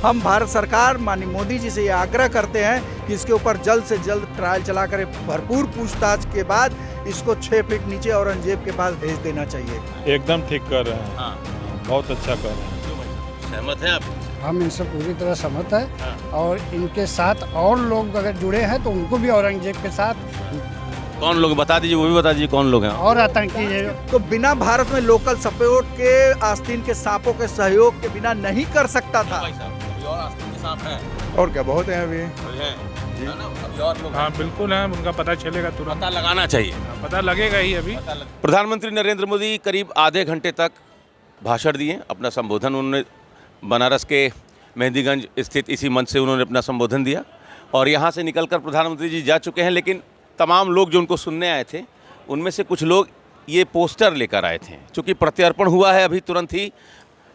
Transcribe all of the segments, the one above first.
हम भारत सरकार माननीय मोदी जी से ये आग्रह करते हैं कि इसके ऊपर जल्द से जल्द ट्रायल चला कर भरपूर पूछताछ के बाद इसको 6 फीट नीचे औरंगजेब के पास भेज देना चाहिए। एकदम ठीक कर रहे हैं। हाँ। बहुत अच्छा कर रहे हैं। सहमत हैं आप? हम इनसे पूरी तरह सहमत है और इनके साथ और लोग अगर जुड़े हैं तो उनको भी औरंगजेब के साथ कौन लोग बता दीजिए, वो भी बता दीजिए कौन लोग हैं। और आतंकी तो बिना भारत में लोकल सपोर्ट के आस्तीन के सांपों के सहयोग के बिना नहीं कर सकता था। अभी और आस्तीन के सांप हैं और क्या बहुत है अभी। जी। अभी और लोग हाँ बिल्कुल है, उनका पता चलेगा तुरंत। पता लगाना चाहिए। पता लगेगा ही अभी। प्रधानमंत्री नरेंद्र मोदी करीब आधे घंटे तक भाषण दिए, अपना संबोधन उन्होंने बनारस के मेहंदीगंज स्थित इसी मंच से उन्होंने अपना संबोधन दिया और यहाँ से निकलकर प्रधानमंत्री जी जा चुके हैं। लेकिन तमाम लोग जो उनको सुनने आए थे उनमें से कुछ लोग ये पोस्टर लेकर आए थे, क्योंकि प्रत्यर्पण हुआ है अभी तुरंत ही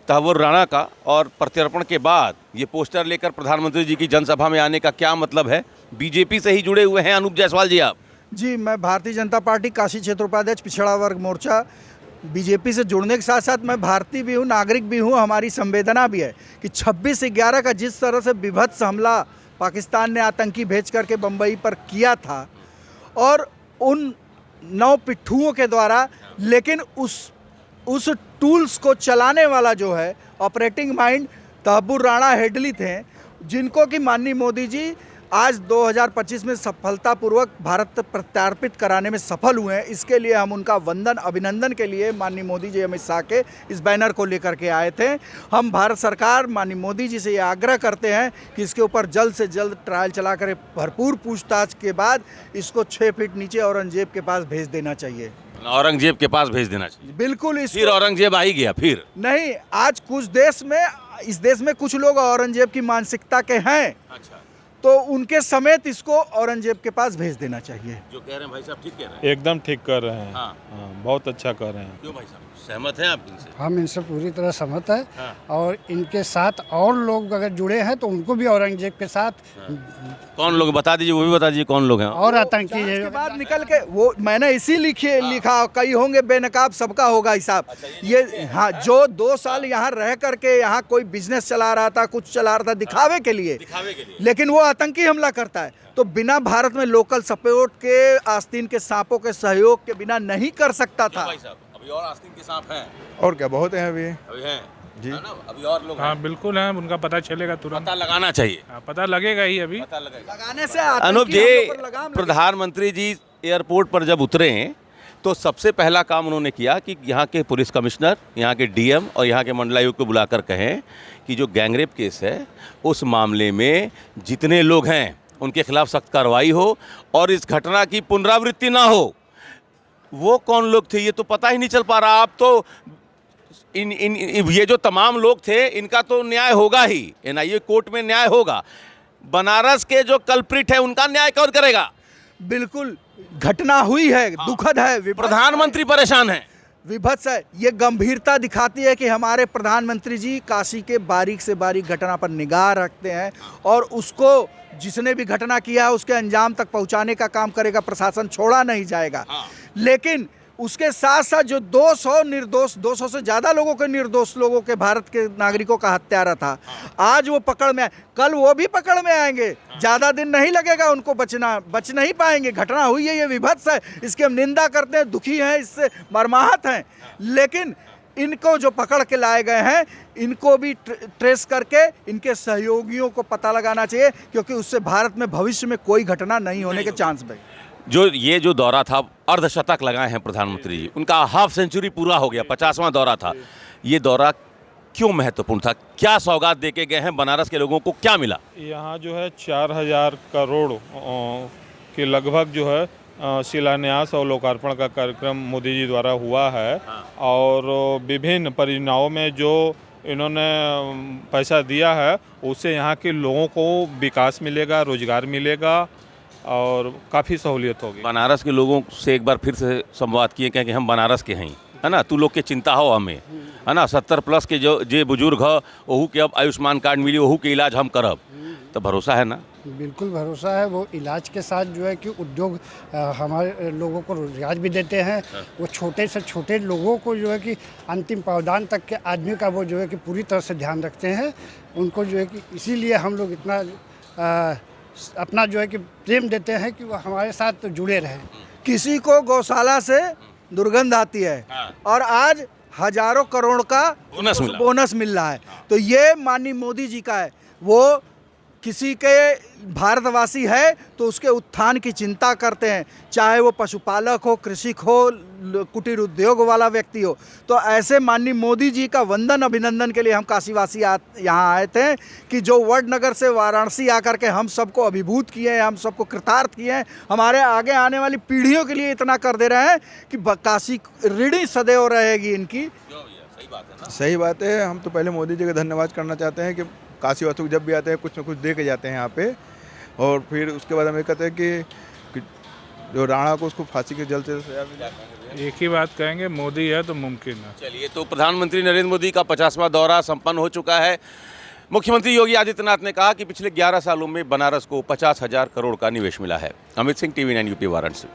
तहव्वुर राणा का, और प्रत्यर्पण के बाद ये पोस्टर लेकर प्रधानमंत्री जी की जनसभा में आने का क्या मतलब है। बीजेपी से ही जुड़े हुए हैं अनूप जायसवाल जी आप। जी, मैं भारतीय जनता पार्टी काशी क्षेत्र उपाध्यक्ष पिछड़ा वर्ग मोर्चा बीजेपी से जुड़ने के साथ साथ मैं भारतीय भी हूँ, नागरिक भी हूँ। हमारी संवेदना भी है कि 26/11 का जिस तरह से विभत्स हमला पाकिस्तान ने आतंकी भेज करके बम्बई पर किया था और उन 9 पिट्ठुओं के द्वारा, लेकिन उस टूल्स को चलाने वाला जो है operating mind Tahawwur Rana Headley थे, जिनको कि माननीय मोदी जी आज 2025 में सफलतापूर्वक भारत प्रत्यार्पित कराने में सफल हुए हैं। इसके लिए हम उनका अभिनंदन के लिए माननीय मोदी जी अमित शाह के इस बैनर को लेकर के आए थे। हम भारत सरकार माननीय मोदी जी से ये आग्रह करते हैं कि इसके ऊपर जल्द से जल्द ट्रायल चला कर भरपूर पूछताछ के बाद इसको 6 फीट नीचे औरंगजेब के पास भेज देना चाहिए। औरंगजेब के पास भेज देना चाहिए। बिल्कुल। फिर औरंगजेब आ ही गया फिर नहीं, आज इस देश में कुछ लोग औरंगजेब की मानसिकता के हैं। अच्छा, तो उनके समेत इसको औरंगजेब के पास भेज देना चाहिए। जो कह रहे हैं भाई साहब ठीक कह रहे हैं। एकदम ठीक कर रहे हैं। हाँ। बहुत अच्छा कर रहे हैं। क्यों भाई साहब, सहमत हैं आप इनसे? हम इनसे पूरी तरह सहमत है हाँ। और इनके साथ और लोग अगर जुड़े हैं तो उनको भी औरंगजेब के साथ कौन लोग बता दीजिए, वो भी बता दीजिए कौन लोग हैं। और आतंकी के बाद निकल के वो मैंने इसी लिखा कई होंगे बेनकाब, सबका होगा हिसाब। ये हाँ, जो 2 साल यहाँ रह करके यहाँ कोई बिजनेस चला रहा था, कुछ चला रहा था दिखावे के लिए, लेकिन वो आतंकी हमला करता है। तो बिना भारत में लोकल सपोर्ट के आस्तीन के सांपों के सहयोग के बिना नहीं कर सकता था। अभी और आस्तीन के सांप हैं और क्या बहुत है अभी। हैं जी। अभी और लोग हाँ बिल्कुल है, उनका पता चलेगा तुरंत। पता लगाना चाहिए। पता लगेगा ही अभी। लगाने से अनूप जी, प्रधानमंत्री जी एयरपोर्ट पर जब उतरे तो सबसे पहला काम उन्होंने किया कि यहाँ के पुलिस कमिश्नर, यहाँ के डीएम और यहाँ के मंडलायुक्त को बुलाकर कहें कि जो गैंगरेप केस है उस मामले में जितने लोग हैं उनके खिलाफ सख्त कार्रवाई हो और इस घटना की पुनरावृत्ति ना हो। वो कौन लोग थे ये तो पता ही नहीं चल पा रहा। आप तो ये जो तमाम लोग थे इनका तो न्याय होगा ही, एनआईए कोर्ट में न्याय होगा। बनारस के जो कल्प्रिट है उनका न्याय कौन करेगा? बिल्कुल, घटना हुई है, दुखद है, प्रधानमंत्री परेशान है, विभत्स है। ये गंभीरता दिखाती है कि हमारे प्रधानमंत्री जी काशी के बारीक से बारीक घटना पर निगाह रखते हैं और उसको जिसने भी घटना किया है उसके अंजाम तक पहुंचाने का काम करेगा। प्रशासन छोड़ा नहीं जाएगा। लेकिन उसके साथ साथ जो 200 से ज़्यादा लोगों के निर्दोष लोगों के, भारत के नागरिकों का हत्यारा था, आज वो पकड़ में, कल वो भी पकड़ में आएंगे। ज़्यादा दिन नहीं लगेगा उनको बच नहीं पाएंगे। घटना हुई है, ये विभत्स है, इसकी हम निंदा करते हैं, दुखी हैं, इससे मर्माहत हैं। लेकिन इनको जो पकड़ के लाए गए हैं इनको भी ट्रेस करके इनके सहयोगियों को पता लगाना चाहिए, क्योंकि उससे भारत में भविष्य में कोई घटना नहीं होने के चांस भी। जो दौरा था, अर्धशतक लगाए हैं प्रधानमंत्री जी, उनका हाफ सेंचुरी पूरा हो गया, 50वां दौरा था। ये दौरा क्यों महत्वपूर्ण था? क्या सौगात देके गए हैं? बनारस के लोगों को क्या मिला? यहाँ जो है 4000 करोड़ के लगभग जो है शिलान्यास और लोकार्पण का कार्यक्रम मोदी जी द्वारा हुआ है। और विभिन्न परियोजनाओं में जो इन्होंने पैसा दिया है उससे यहाँ के लोगों को विकास मिलेगा, रोजगार मिलेगा और काफ़ी सहूलियत होगी। बनारस के लोगों से एक बार फिर से संवाद किए कि हम बनारस के हैं, है ना, तू लोग के चिंता हो हमें, है ना, 70+ के जो बुजुर्ग हो वहू के अब आयुष्मान कार्ड मिली, वहू के इलाज हम करब, तो भरोसा है ना? बिल्कुल भरोसा है। वो इलाज के साथ जो है कि उद्योग हमारे लोगों को रोजगार भी देते हैं। वो छोटे से छोटे लोगों को जो है कि अंतिम पावदान तक के आदमी का वो जो है कि पूरी तरह से ध्यान रखते हैं। उनको जो है कि इसीलिए हम लोग इतना अपना जो है कि प्रेम देते हैं कि वो हमारे साथ जुड़े रहें। किसी को गौशाला से दुर्गंध आती है और आज हजारों करोड़ का बोनस मिल रहा है, तो ये माननीय मोदी जी का है। वो किसी के भारतवासी है तो उसके उत्थान की चिंता करते हैं, चाहे वो पशुपालक हो, कृषिक हो, कुटीर उद्योग वाला व्यक्ति हो। तो ऐसे माननीय मोदी जी का वंदन अभिनंदन के लिए हम काशीवासी यहाँ आए थे कि जो वडनगर से वाराणसी आकर के हम सबको अभिभूत किए हैं, हम सबको कृतार्थ किए हैं, हमारे आगे आने वाली पीढ़ियों के लिए इतना कर दे रहे हैं कि काशी ऋणी सदैव रहेगी इनकी। सही बात है। हम तो पहले मोदी जी का धन्यवाद करना चाहते हैं कि काशी वास्तु जब भी आते हैं कुछ न कुछ दे के जाते हैं यहाँ पे, और फिर उसके बाद हम ये कहते हैं कि जो राणा को उसको फांसी के जल्द से सजा मिले। एक ही बात कहेंगे, मोदी है तो मुमकिन है। चलिए, तो प्रधानमंत्री नरेंद्र मोदी का 50वां दौरा संपन्न हो चुका है। मुख्यमंत्री योगी आदित्यनाथ ने कहा कि पिछले 11 सालों में बनारस को 50,000 करोड़ का निवेश मिला है। Amit Singh, TV9 UP Varanasi.